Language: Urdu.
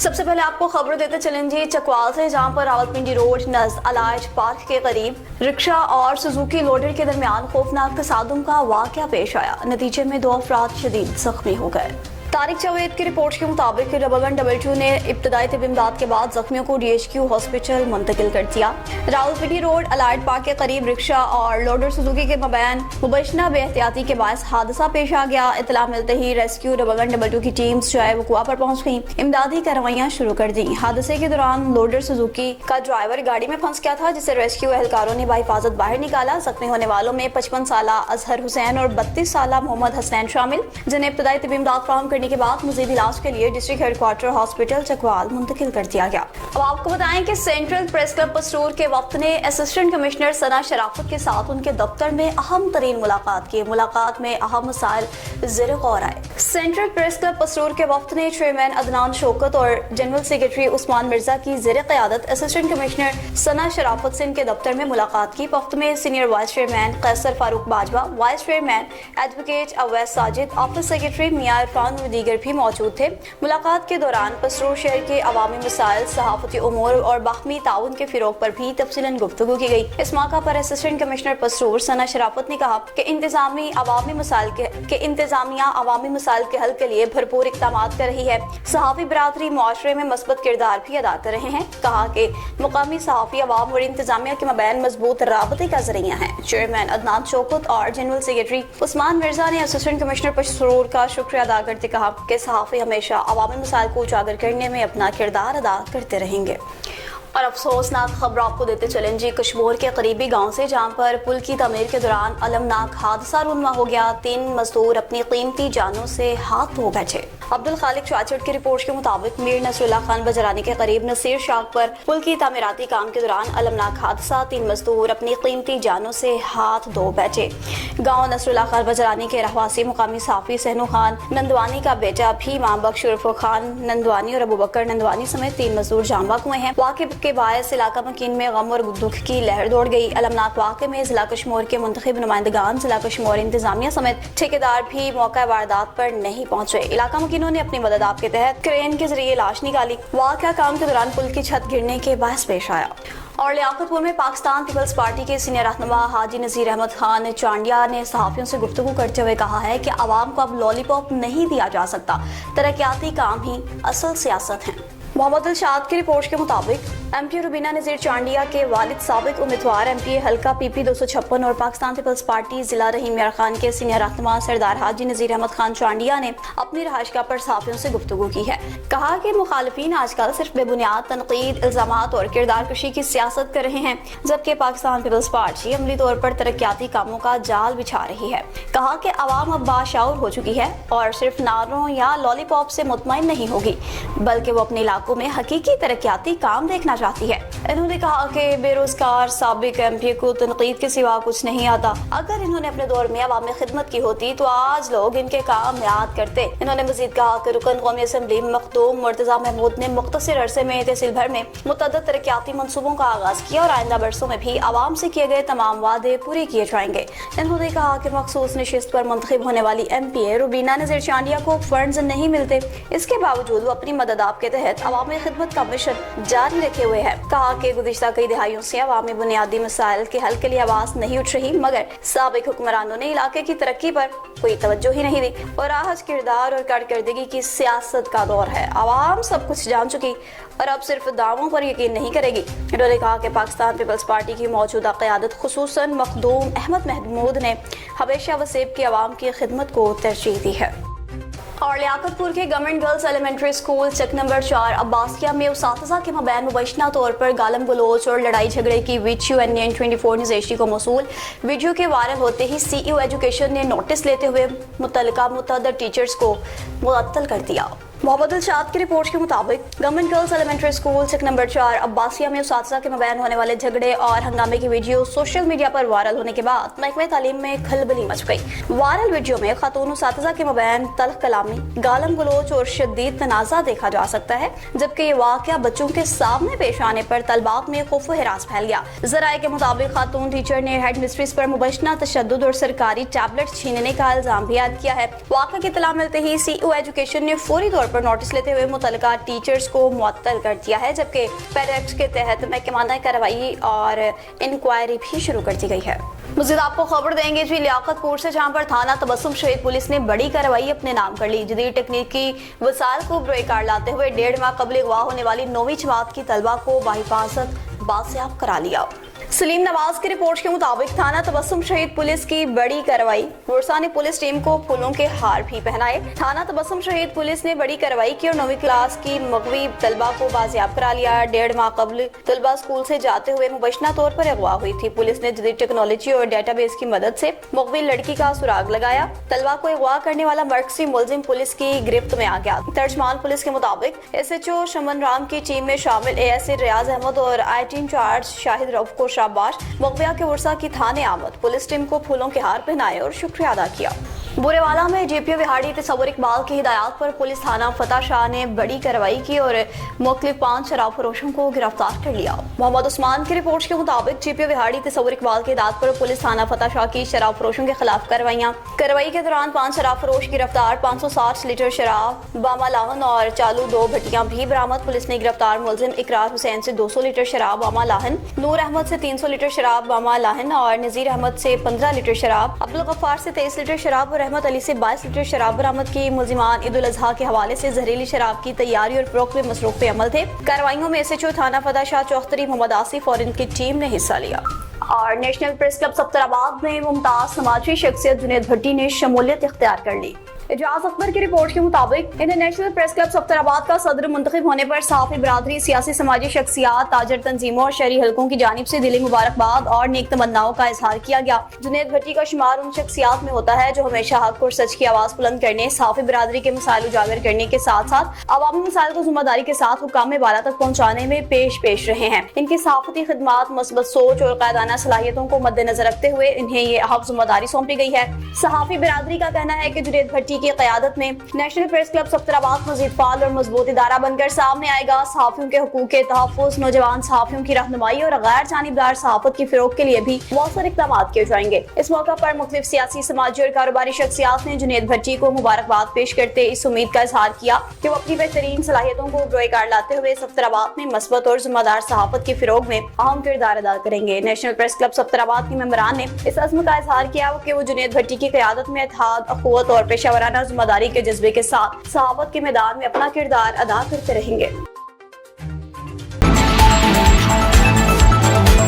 سب سے پہلے آپ کو خبر دیتے چلیں جی چکوال سے، جہاں پر راولپنڈی روڈ نزد الائج پارک کے قریب رکشہ اور سوزوکی لوڈر کے درمیان خوفناک تصادم کا واقعہ پیش آیا۔ نتیجے میں 2 افراد شدید زخمی ہو گئے۔ طارق جاوید کی رپورٹ کے مطابق 1122 نے ابتدائی طبی امداد کے بعد زخمیوں کو DHQ ہاسپٹل منتقل کر دیا۔ راولپنڈی روڈ الائٹ پارک کے قریب رکشہ اور لوڈر سوزوکی کے مابین مبینہ بے احتیاطی کے باعث حادثہ پیش آ گیا۔ اطلاع ملتے ہی ریسکیو 1122 کی ٹیمز جائے وقوع پر پہنچ گئیں، امدادی کارروائیاں شروع کر دیں۔ حادثے کے دوران لوڈر سوزوکی کا ڈرائیور گاڑی میں پھنس گیا تھا، جسے ریسکیو اہلکاروں نے بحفاظت باہر نکالا۔ زخمی ہونے والوں میں 55 سالہ اظہر حسین اور 32 سالہ محمد حسنین شامل، جنہیں ابتدائی طبی امداد فراہم کرنے کے بعد مزید علاج کے لیے district head quarter hospital Chakwal منتقل کر دیا گیا۔ اب آپ کو بتائیں کہ سینٹرل پریس کلب پسرور کے وفد نے اسسٹنٹ کمشنر ثنا شرافت کے ساتھ ان کے دفتر میں اہم ترین ملاقات کی۔ ملاقات میں اہم مسائل زیر غور آئے۔ سینٹرل پریس کلب پسرور کے وفد نے چیئرمین عدنان شوکت اور جنرل سیکرٹری عثمان مرزا کی زیر قیادت اسسٹنٹ کمشنر ثنا شرافت سے ان کے دفتر میں ملاقات کی۔ وفد میں senior vice chairman Qaiser Farooq Bajwa, vice chairman advocate Awais Sajid, office secretary Mian Irfan اور دیگر بھی موجود تھے۔ ملاقات کے دوران پسرور شہر کے عوامی مسائل، صحافتی امور اور باہمی تعاون کے فروغ پر بھی تفصیلاً گفتگو کی گئی۔ اس موقع پر اسسٹنٹ کمشنر پسرور ثنا شرافت نے کہا کہ انتظامیہ عوامی مسائل کے حل کے لیے بھرپور اقدامات کر رہی ہے۔ صحافی برادری معاشرے میں مثبت کردار بھی ادا کر رہے ہیں۔ کہا کہ مقامی صحافی عوام اور انتظامیہ کے مابین مضبوط رابطے کا ذریعہ ہیں۔ چیئرمین عدنان شوکت اور جنرل سیکرٹری عثمان مرزا نے اسسٹنٹ کمشنر پسرور کا شکریہ ادا کرتے کہا کہ صحافی ہمیشہ عوامی مسائل کو اجاگر کرنے میں اپنا کردار ادا کرتے رہیں گے۔ اور افسوسناک خبر آپ کو دیتے چلیں جی کشمور کے قریبی گاؤں سے، جہاں پر پل کی تعمیر کے دوران المناک حادثہ رونما ہو گیا۔ 3 مزدور اپنی قیمتی جانوں سے ہاتھ دھو بیٹھے۔ عبدالخالق چاچڑ کی رپورٹ کے مطابق میر نصر اللہ خان بجرانی کے قریب نصیر شاخ پر پل کی تعمیراتی کام کے دوران المناک حادثہ، 3 مزدور اپنی قیمتی جانوں سے ہاتھ دھو بیٹھے۔ گاؤں نصر اللہ خان بجرانی کے رہواسی مقامی صحافی سہنو خان نندوانی کا بیٹا بھی ماں بخش عرف خان نندوانی اور ابو بکر نندوانی سمیت 3 مزدور جاں بحق ہوئے ہیں۔ واقعے کے باعث علاقہ مکین میں غم اور دکھ کی لہر دوڑ گئی۔ المناک واقعے میں ضلع کشمور کے منتخب نمائندگان، ضلع کشمور انتظامیہ سمیت ٹھیکیدار بھی موقع واردات پر نہیں پہنچے۔ علاقہ مکینوں نے اپنی مدد آپ کے تحت کرین کے ذریعے لاش نکالی۔ واقعہ کام کے دوران پل کی چھت گرنے کے باعث پیش آیا۔ اور لیاقت پور میں پاکستان پیپلز پارٹی کے سینئر رہنما حاجی نذیر احمد خان چانڈیا نے صحافیوں سے گفتگو کرتے ہوئے کہا ہے کہ عوام کو اب لالی پاپ نہیں دیا جا سکتا، ترقیاتی کام ہی اصل سیاست ہیں۔ محمد الشاد کی رپورٹ کے مطابق MP روبینہ نذیر چانڈیا کے والد سابق امیدوار MP حلقہ PP 256 اور پاکستان پیپلز پارٹی ضلع رحیم یار خان کے سینئر رہنما سردار حاجی نذیر احمد خان چانڈیا نے اپنی رہائش گاہ پر صحافیوں سے گفتگو کی ہے۔ کہا کہ مخالفین آج کل صرف بے بنیاد تنقید، الزامات اور کردار کشی کی سیاست کر رہے ہیں، جبکہ پاکستان پیپلز پارٹی عملی طور پر ترقیاتی کاموں کا جال بچھا رہی ہے۔ کہا کہ عوام اب باشعور ہو چکی ہے اور صرف نعروں یا لالی پاپ سے مطمئن نہیں ہوگی، بلکہ وہ اپنے علاقوں میں حقیقی ترقیاتی کام دیکھنا چاہتی ہے۔ انہوں نے کہا کہ بے روزگار سابق MP کو تنقید کے سوا کچھ نہیں آتا۔ اگر انہوں نے اپنے دور میں عوامی خدمت کی ہوتی تو آج لوگ ان کے کام یاد کرتے۔ انہوں نے مزید کہا کہ رکن قومی اسمبلی مخدوم مرتضیٰ محمود نے مختصر عرصے میں تحصیل بھر میں متعدد ترقیاتی منصوبوں کا آغاز کیا اور آئندہ برسوں میں بھی عوام سے کیے گئے تمام وعدے پورے کیے جائیں گے۔ انہوں نے کہا کہ مخصوص نشست پر منتخب ہونے والی MP روبینہ نذیر چانڈیا کو فنڈز نہیں ملتے، اس کے باوجود وہ اپنی مدد آپ کے تحت عوامی خدمت کا مشن جاری رکھے ہوئے ہے۔ کہا کہ گزشتہ کئی دہائیوں سے عوامی بنیادی مسائل کے حل کے لیے آواز نہیں اٹھ رہی، مگر سابق حکمرانوں نے علاقے کی ترقی پر کوئی توجہ ہی نہیں دی اور آج کردار اور کارکردگی کی سیاست کا دور ہے۔ عوام سب کچھ جان چکی اور اب صرف دعووں پر یقین نہیں کرے گی۔ انہوں نے کہا کہ پاکستان پیپلز پارٹی کی موجودہ قیادت خصوصاً مخدوم احمد محمود نے ہمیشہ وسیب کی عوام کی خدمت کو ترجیح دی ہے۔ اور لیاقت پور کے گورنمنٹ گرلز ایلیمنٹری اسکول چک نمبر 4 عباسیہ میں اساتذہ کے مابین مبینہ طور پر گالم گلوچ اور لڑائی جھگڑے کی ویڈیو NN 24 نیوز HD کو موصول۔ ویڈیو کے وائرل ہوتے ہی CEO ایجوکیشن نے نوٹس لیتے ہوئے متعلقہ متعدد ٹیچرز کو معطل کر دیا۔ محمد الشاد کی رپورٹ کے مطابق گورنمنٹ گرلز ایلیمنٹری اسکول چک نمبر 4 عباسیہ میں اساتذہ کے مابین ہونے والے جھگڑے اور ہنگامے کی ویڈیو سوشل میڈیا پر وائرل ہونے کے بعد محکمہ تعلیم میں کھلبلی مچ گئی۔ وائرل ویڈیو میں خاتون اساتذہ کے مابین تلخ کلامی، گالم گلوچ اور شدید تنازع دیکھا جا سکتا ہے، جبکہ یہ واقعہ بچوں کے سامنے پیش آنے پر طلباء میں خوف و ہراس پھیل گیا۔ ذرائع کے مطابق خاتون ٹیچر نے ہیڈ مسٹریس پر مبینہ تشدد اور سرکاری ٹیبلٹ چھیننے کا الزام بھی عائد کیا ہے۔ واقعہ کی اطلاع ملتے ہی CEO ایجوکیشن نے فوری طور طور پر نوٹس لیتے ہوئے متعلقہ ٹیچرز کو معطل کر دیا ہے، جبکہ پیرا ایکٹ کے تحت محکمانہ کارروائی اور انکوائری بھی شروع کر دی گئی ہے۔ مزید آپ کو خبر دیں گے لیاقت پور سے، جہاں پر تھانہ تبسم شہید پولیس نے بڑی کارروائی اپنے نام کر لی۔ جدید تکنیکی وسائل کو بروئے کار لاتے ہوئے 1.5 ماہ قبل اغوا ہونے والی 9ویں جماعت کی طلبہ کو بحفاظت بازیاب کرا لیا۔ سلیم نواز کی رپورٹ کے مطابق تھانہ تبسم شہید پولیس کی بڑی کارروائی، ورثاء نے پولیس ٹیم کو پھولوں کے ہار بھی پہنائے۔ تھانہ تبسم شہید پولیس نے بڑی کارروائی کی اور 9ویں کلاس کی مغوی طلبہ کو بازیاب کرا لیا۔ 1.5 ماہ قبل طلبہ اسکول سے جاتے ہوئے مبینہ طور پر اغوا ہوئی تھی۔ پولیس نے جدید ٹیکنالوجی اور ڈیٹا بیس کی مدد سے مغوی لڑکی کا سراغ لگایا۔ طلبہ کو اغوا کرنے والا مرکزی ملزم پولیس کی گرفت میں آ گیا۔ ترجمان پولیس کے مطابق SHO شمن رام کی ٹیم میں شامل ASA ریاض احمد اور IT انچارج شاہد رؤف کو شاباش۔ مغویہ کے ورثاء کی تھانے آمد، پولیس ٹیم کو پھولوں کے ہار پہنائے اور شکریہ ادا کیا۔ بورے والا میں GPO وہاڑی تصور اقبال کی ہدایات پر پولیس تھانہ فتح شاہ نے بڑی کارروائی کی اور مختلف 5 شراب فروشوں کو گرفتار کر لیا۔ محمد عثمان کی رپورٹ کے مطابق GPO وہاڑی تصور اقبال کی ہدایات پر پولیس تھانہ فتح شاہ کی شراب فروشوں کے خلاف کارروائی کے دوران 5 شراب فروش گرفتار، 560 لیٹر شراب باما لاہن اور چالو 2 بھٹیاں بھی برآمد۔ پولیس نے گرفتار ملزم اقرار حسین سے 200 لیٹر شراب باما لاہن، نور احمد سے 300 لیٹر شراب باما لاہن اور نذیر احمد سے 15 لیٹر شراب، عبدالغفار سے 23 لیٹر شراب اور احمد علی سے 22 لیٹر شراب برآمد کی۔ ملزمان عید الاضحیٰ کے حوالے سے زہریلی شراب کی تیاری اور فروخت میں مصروف عمل تھے۔ کارروائیوں میں SHO تھانہ فتح شاہ چوہتری محمد آصف اور ان کی ٹیم نے حصہ لیا۔ اور نیشنل پریس کلب سفترآباد میں ممتاز سماجی شخصیت جنید بھٹی نے شمولیت اختیار کر لی۔ اعجاز اکبر کی رپورٹ کے مطابق انہیں نیشنل پریس کلب سفترآباد کا صدر منتخب ہونے پر صحافی برادری، سیاسی سماجی شخصیات، تاجر تنظیموں اور شہری حلقوں کی جانب سے دلی مبارکباد اور نیک تمناؤں کا اظہار کیا گیا۔ جنید بھٹی کا شمار ان شخصیات میں ہوتا ہے جو ہمیشہ حق اور سچ کی آواز بلند کرنے، صحافی برادری کے مسائل اجاگر کرنے کے ساتھ ساتھ عوامی مسائل کو ذمہ داری کے ساتھ حکام بالا تک پہنچانے میں پیش رہے ہیں۔ ان کی صحافتی خدمات، مثبت سوچ اور قائدانہ صلاحیتوں کو مد نظر رکھتے ہوئے انہیں یہ اہم ذمہ داری سونپی گئی ہے۔ صحافی برادری کا کہنا ہے کہ جنید بھٹی کی قیادت میں نیشنل پریس کلب سفترآباد مزید فعال اور مضبوط ادارہ بن کر سامنے آئے گا۔ صحافیوں کے حقوق کے تحفظ، نوجوان صحافیوں کی رہنمائی اور غیر جانبدار صحافت کی فروغ کے لیے بھی مؤثر اقدامات کیے جائیں گے۔ اس موقع پر مختلف سیاسی، سماجی اور کاروباری شخصیات نے جنید بھٹی کو مبارکباد پیش کرتے اس امید کا اظہار کیا کہ وہ اپنی بہترین صلاحیتوں کو بروئے کار لاتے ہوئے سفترآباد میں مثبت اور ذمہ دار صحافت کی فروغ میں اہم کردار ادا کریں گے۔ نیشنل پریس کلب سفترآباد کے ممبران نے اس عزم کا اظہار کیا کہ وہ جنید بھٹی کی قیادت میں اتحاد، اخوت اور پیشہ ورانہ ذمہ داری کے جذبے کے ساتھ صحافت کے میدان میں اپنا کردار ادا کرتے رہیں گے۔